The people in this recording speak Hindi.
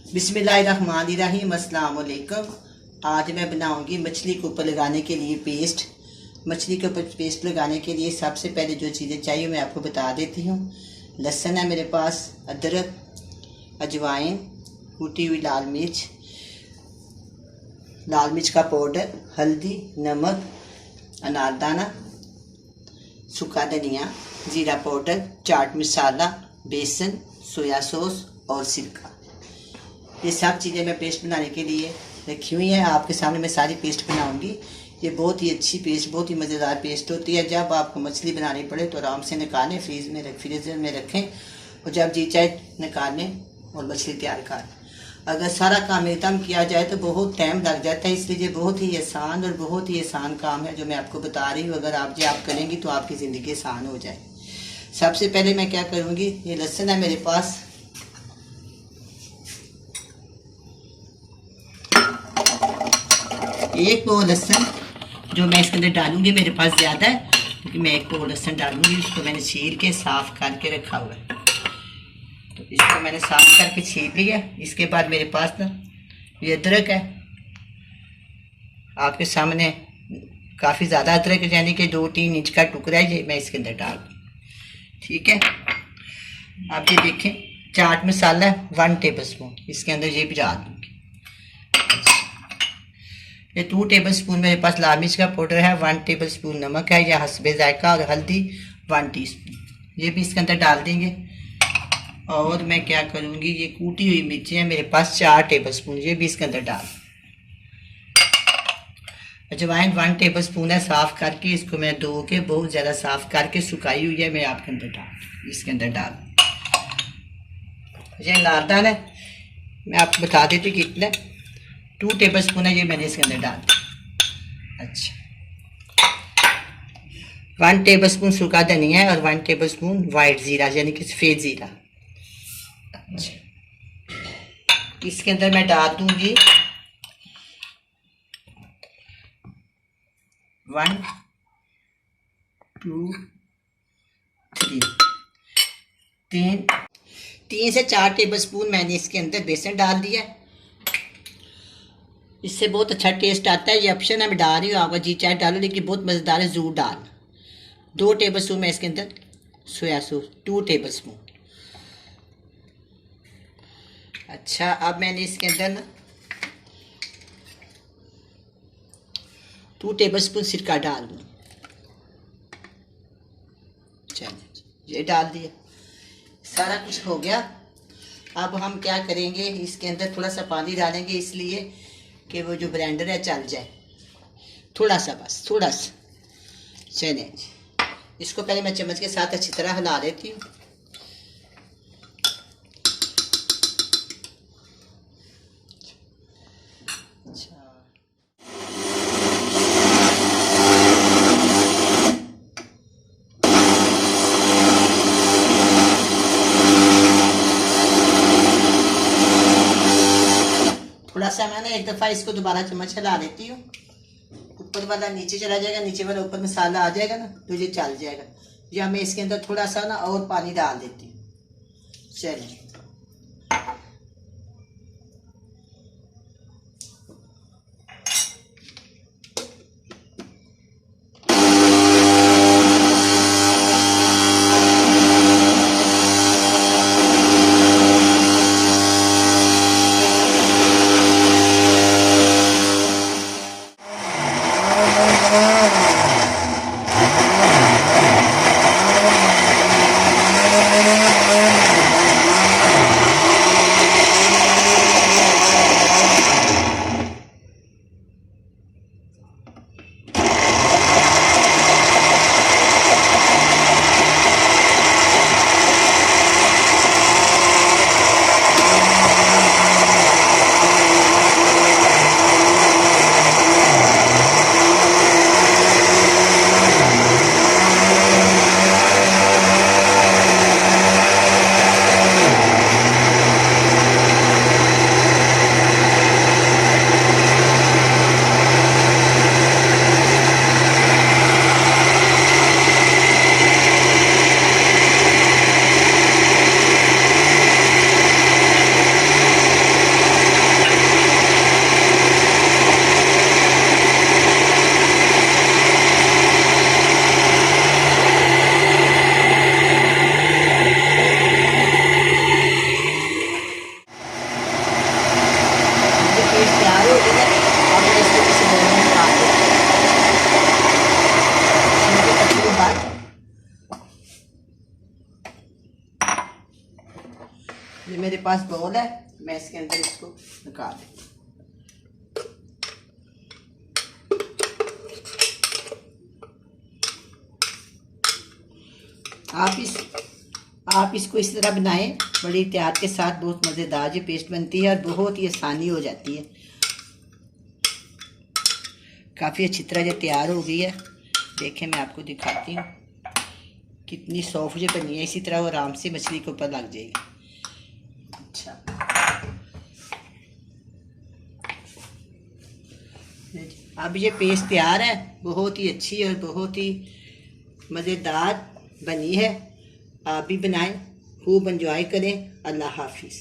बिस्मिल्लाहिर्रहमानिर्रहीम, अस्सलाम वालेकुम। आज मैं बनाऊंगी मछली के ऊपर लगाने के लिए पेस्ट। मछली के ऊपर पेस्ट लगाने के लिए सबसे पहले जो चीज़ें चाहिए मैं आपको बता देती हूँ। लहसुन है मेरे पास, अदरक, अजवाइन, कूटी हुई लाल मिर्च का पाउडर, हल्दी, नमक, अनारदाना, सूखा धनिया, जीरा पाउडर, चाट मसाला, बेसन, सोया सॉस और सिरका। ये सब चीज़ें मैं पेस्ट बनाने के लिए रखी हुई हैं। आपके सामने मैं सारी पेस्ट बनाऊंगी। ये बहुत ही अच्छी पेस्ट, बहुत ही मज़ेदार पेस्ट होती है। जब आपको मछली बनानी पड़े तो आराम से निकालें, फ्रीजर में रखें और जब जी चाहे निकालें और मछली तैयार करें। अगर सारा काम एकदम किया जाए तो बहुत टाइम लग जाता है, इसलिए ये बहुत ही आसान और बहुत ही आसान काम है जो मैं आपको बता रही हूँ। अगर आप करेंगी तो आपकी ज़िंदगी आसान हो जाए। सबसे पहले मैं क्या करूँगी, ये लहसुन है मेरे पास, एक पाव लहसुन जो मैं इसके अंदर डालूंगी, मेरे पास ज़्यादा है क्योंकि मैं एक पाव लहसुन डालूंगी। उसको मैंने छील के साफ़ करके रखा हुआ है, तो इसको मैंने साफ़ करके छील लिया। इसके बाद मेरे पास ना ये अदरक है, आपके सामने काफ़ी ज़्यादा अदरक है, यानी कि 2-3 इंच का टुकड़ा है, ये मैं इसके अंदर डाल दूँ। ठीक है, आप ये देखें, चाट मसाला 1 टेबल स्पून इसके अंदर ये भी डाल दूँगी। ये 2 टेबल स्पून मेरे पास लाल मिर्च का पाउडर है, 1 टेबल स्पून नमक है या हस्बे जायका, और हल्दी 1 टीस्पून ये भी इसके अंदर डाल देंगे। और मैं क्या करूँगी, ये कूटी हुई मिर्ची है मेरे पास 4 टेबल स्पून, ये भी इसके अंदर डाल। अजवाइन 1 टेबल स्पून है, साफ़ करके इसको मैं धो के बहुत ज़्यादा साफ़ करके सुखाई हुई है, मैं आपके अंदर डाल, इसके अंदर डाल। ये अनारदाना है, मैं आपको बता देती कितना, 2 टेबल स्पून है, ये मैंने इसके अंदर डाल दिया। अच्छा, 1 टेबल स्पून सूखा धनिया है और 1 टेबल स्पून वाइट ज़ीरा यानी कि सफ़ेद ज़ीरा। अच्छा, इसके अंदर मैं डाल दूंगी 1, 2, 3 से 4 टेबल स्पून मैंने इसके अंदर बेसन डाल दिया। इससे बहुत अच्छा टेस्ट आता है। ये ऑप्शन है, मैं डाल रही हूँ, आपका जी चाहे डालो, लेकिन बहुत मज़ेदार है, ज़रूर डाल। 2 टेबल स्पून मैं इसके अंदर सोया सॉस 2 टेबल स्पून। अच्छा, अब मैंने इसके अंदर ना 2 टेबल स्पून सिरका डाल दूँ। चलिए, ये डाल दिया, सारा कुछ हो गया। अब हम क्या करेंगे, इसके अंदर थोड़ा सा पानी डालेंगे, इसलिए कि वो जो ब्लेंडर है चल जाए, थोड़ा सा, बस थोड़ा सा। चलिए, इसको पहले मैं चम्मच के साथ अच्छी तरह हिला लेती हूँ। थोड़ा सा मैंने एक दफ़ा इसको दोबारा चम्मच हिला देती हूँ। ऊपर वाला नीचे चला जाएगा, नीचे वाला ऊपर मसाला आ जाएगा ना, तो ये चल जाएगा। या मैं इसके अंदर थोड़ा सा ना और पानी डाल देती हूँ। चलिए, ये मेरे पास बाउल है, मैं इसके अंदर इसको निकाल देती हूँ। आप इसको इस तरह बनाएं, बड़ी एहतियात के साथ। बहुत मज़ेदार ये पेस्ट बनती है और बहुत ही आसानी हो जाती है। काफ़ी अच्छी तरह ये तैयार हो गई है। देखें, मैं आपको दिखाती हूँ कितनी सॉफ्ट ये बनी है। इसी तरह वो आराम से मछली के ऊपर लग जाएगी। अच्छा, अब ये पेस्ट तैयार है। बहुत ही अच्छी और बहुत ही मज़ेदार बनी है। आप भी बनाएं, खूब एंजॉय करें। अल्लाह हाफिज़।